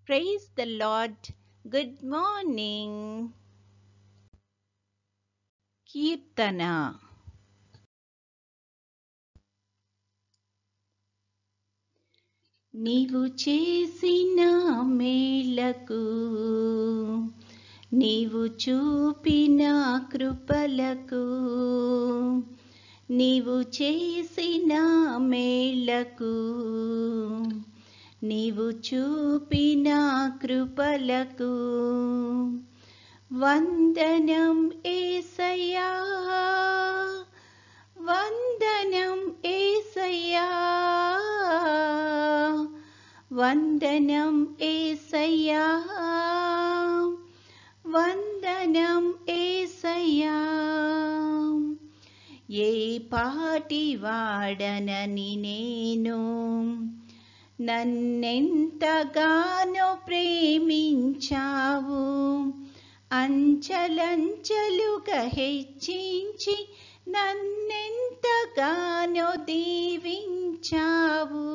Praise the Lord. Good morning. Kirtana. నీవు చేసిన మేలకు నీవు చూపిన కృపలకు నీవు చేసిన మేలకు నీవు చూపిన కృపలకు వందనం యేసయ్యా, వందనం యేసయ్యా, వందనం యేసయ్యా, వందనం యేసయ్యా. ఏ పాటి వాడనని నేను నన్నెంతగానో ప్రేమించావు, అంచలంచలుగా హెచ్చించి నన్నెంతగానో దీవించావు.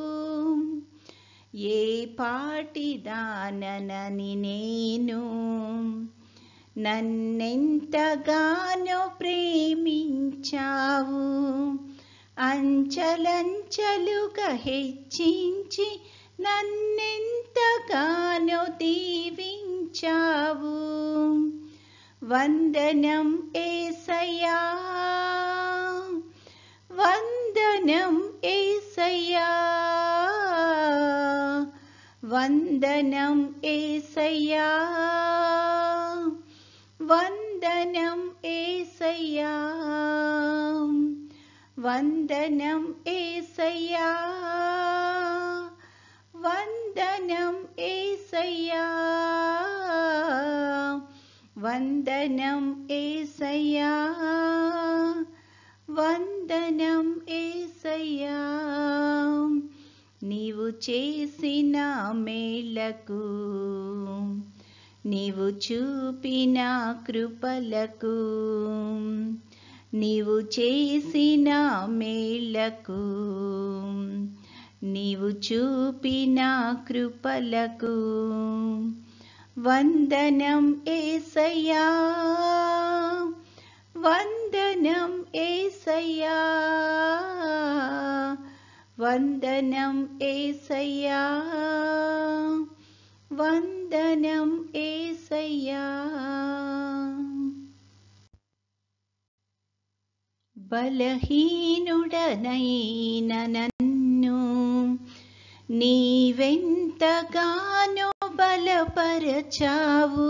ఏ పాటిదానని నేను నన్నెంతగానో ప్రేమించావు, అంచలంచలుగా హెచ్చించి నన్నెంతగానో దీవించావు. వందనం యేసయ్యా, వందనం యేసయ్యా, వందనం యేసయ్యా, వందనం యేసయ్యా, వందనం యేసయ్యా, వందనం యేసయ్యా, వందనం యేసయ్యా, వందనం యేసయ్యా. నీవు చేసిన మేలకు నీవు చూపిన కృపలకు నీవు చేసిన మేలకు నీవు చూపిన కృపలకు వందనం యేసయ్యా, వందనం యేసయ్యా, వందనం యేసయ్యా, వందనం యేసయ్యా. బలహీనుడనైన నన్ను నీవెంతగానో బలపరచావు,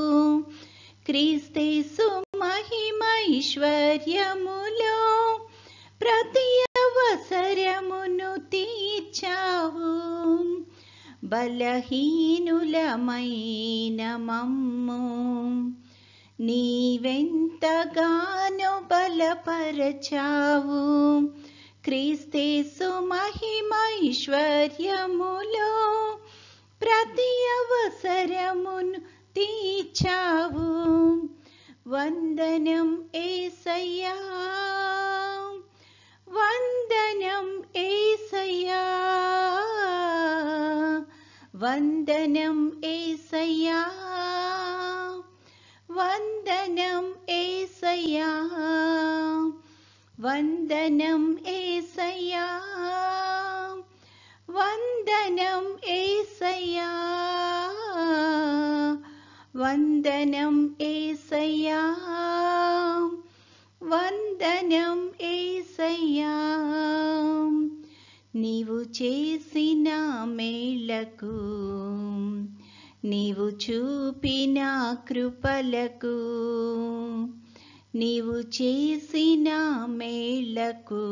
క్రీస్తేసు మహిమైశ్వర్యములో ప్రతి అవసరమును తీర్చావు. బలహీనులమైన మమ్ము నీవెంతగానో బలపరచావు, క్రీస్తేసు మహిమైశ్వర్యములో ప్రతి అవసరమును తీర్చావు. వందనం యేసయ్యా, వందనం యేసయ్యా, వందనం యేసయ్యా, వందనం యేసయ్యా, వందనం యేసయ్యా, వందనం యేసయ్యా, వందనం యేసయ్యా, వందనం యేసయ్యా. నీవు చేసిన మేలకు నీవు చూపిన కృపలకు నీవు చేసిన మేలకు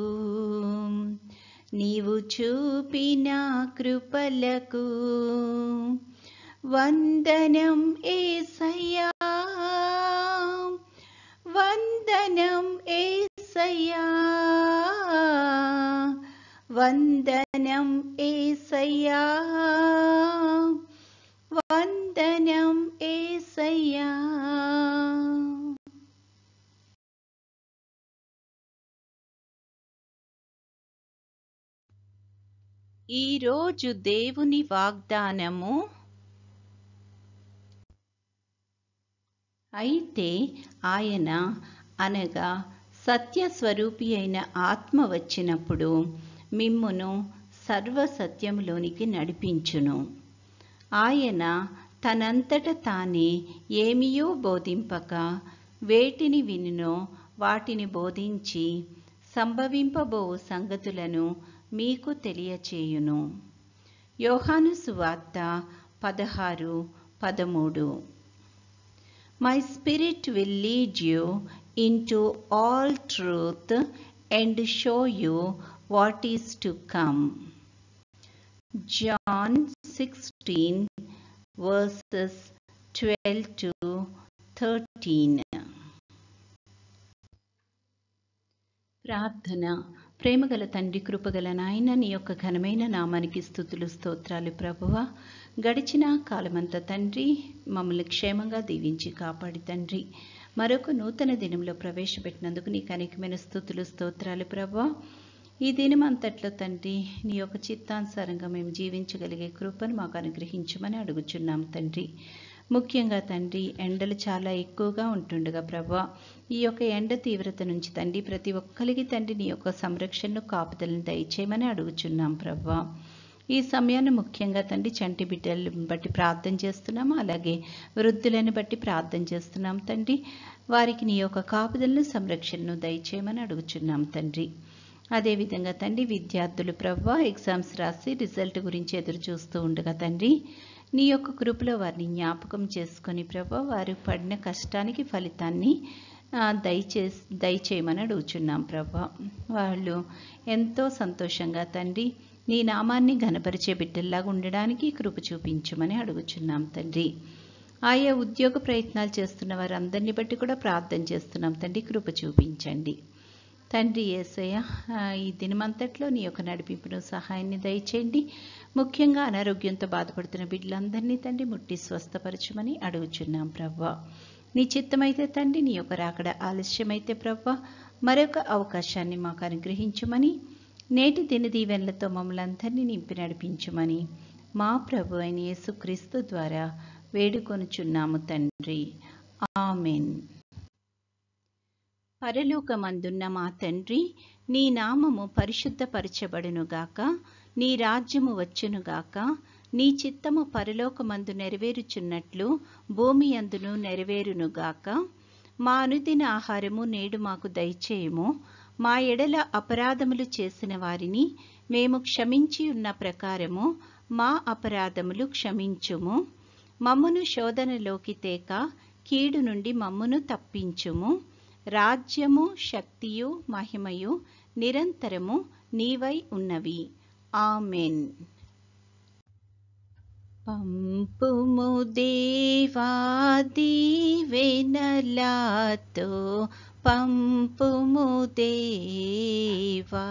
నీవు చూపిన కృపలకు వందనం యేసయ్యా, వందనం యేసయ్యా, వందనం యేసయ్యా, వందనం యేసయ్యా. ఈరోజు దేవుని వాగ్దానము అయితే ఆయన అనగా సత్యస్వరూపి అయిన ఆత్మ వచ్చినప్పుడు మిమ్మును సర్వసత్యములోనికి నడిపించును. ఆయన తనంతట తానే ఏమియో బోధింపక వేటిని వినునో వాటిని బోధించి సంభవింపబో సంగతులను మీకు తెలియచేయును. యోహాను సువార్త 16:13. My spirit will lead you into all truth and show you what is to come. John 16 verses 12 to 13. ప్రార్థన. ప్రేమగల తండ్రి, కృపగల నాయన, నీ యొక్క ఘనమైన నామానికి స్తుతులు స్తోత్రాలు ప్రభువా. గడిచిన కాలమంతా తండ్రి మమ్మల్ని క్షేమంగా దీవించి కాపాడి తండ్రి మరొక నూతన దినంలో ప్రవేశపెట్టినందుకు నీకు అనేకమైన స్తుతులు స్తోత్రాలు ప్రభువా. ఈ దినమంతట్లో తండ్రి నీ యొక్క చిత్తానుసారంగా మేము జీవించగలిగే కృపను మాకు అనుగ్రహించమని అడుగుచున్నాం తండ్రి. ముఖ్యంగా తండ్రి ఎండలు చాలా ఎక్కువగా ఉంటుండగా ప్రభా, ఈ యొక్క ఎండ తీవ్రత నుంచి తండ్రి ప్రతి ఒక్కరికి తండ్రి నీ యొక్క సంరక్షణను కాపుదలను దయచేయమని అడుగుచున్నాం ప్రభా. ఈ సమయాన్ని ముఖ్యంగా తండ్రి చంటి బిడ్డలను బట్టి ప్రార్థన చేస్తున్నాము, అలాగే వృద్ధులను బట్టి ప్రార్థన చేస్తున్నాం తండ్రి. వారికి నీ యొక్క కాపుదలను సంరక్షణను దయచేయమని అడుగుచున్నాం తండ్రి. అదేవిధంగా తండ్రి విద్యార్థులు ప్రభా ఎగ్జామ్స్ రాసి రిజల్ట్ గురించి ఎదురు చూస్తూ ఉండగా తండ్రి నీ యొక్క కృపలో వారిని జ్ఞాపకం చేసుకొని ప్రభా వారు పడిన కష్టానికి ఫలితాన్ని దయచేయమని అడుగుచున్నాం ప్రభా. వాళ్ళు ఎంతో సంతోషంగా తండ్రి నీ నామాన్ని ఘనపరిచే బిడ్డల్లాగా ఉండడానికి కృప చూపించమని అడుగుచున్నాం తండ్రి. ఆయా ఉద్యోగ ప్రయత్నాలు చేస్తున్న వారందరినీ బట్టి కూడా ప్రార్థన చేస్తున్నాం తండ్రి, కృప చూపించండి తండ్రి. యేసయ్య, ఈ దినమంతట్లో నీ యొక్క నడిపింపును సహాయాన్ని దయచేయండి. ముఖ్యంగా అనారోగ్యంతో బాధపడుతున్న బిడ్డలందరినీ తండ్రి ముట్టి స్వస్థపరచమని అడుగుచున్నాం ప్రవ్వా. నీ చిత్తమైతే తండ్రి నీ యొక్క రాకడ ఆలస్యమైతే ప్రవ్వా మరొక అవకాశాన్ని మాకు అనుగ్రహించమని, నేటి దిన దీవెనలతో మమ్మల్ని అందరినీ నింపి నడిపించమని మా ప్రభు అయిన యేసుక్రీస్తు ద్వారా వేడుకొనుచున్నాము తండ్రి. ఆమెన్. పరలోకమందున్న మా తండ్రి, నీ నామము పరిశుద్ధపరచబడునుగాక, నీ రాజ్యము వచ్చునుగాక, నీ చిత్తము పరలోకమందు నెరవేరుచున్నట్లు భూమి అందును నెరవేరునుగాక. మా అనుదిన ఆహారము నేడు మాకు దయచేయము. మా ఎడల అపరాధములు చేసిన వారిని మేము క్షమించి ఉన్న ప్రకారము మా అపరాధములు క్షమించుము. మమ్మును శోధనలోకి తేక కీడు నుండి మమ్మును తప్పించుము. రాజ్యము, శక్తియు, మహిమయు నిరంతరము నీవై ఉన్నవి. ఆమెన్. పంపుము దేవా దీవెనలతో, పంపుము దేవా,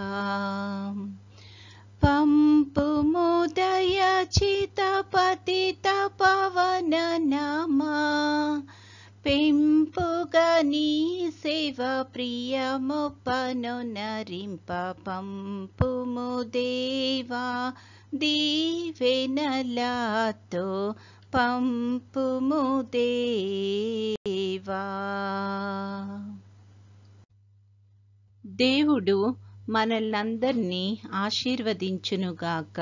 పంపుము దయచిత పతిత పవన నామా, పెంపుగా నీ సేవ ప్రియముపను నరింప. పంపుము దేవా దీవెనలతో, పంపుము దేవా. దేవుడు మనల్నందరినీ ఆశీర్వదించునుగాక.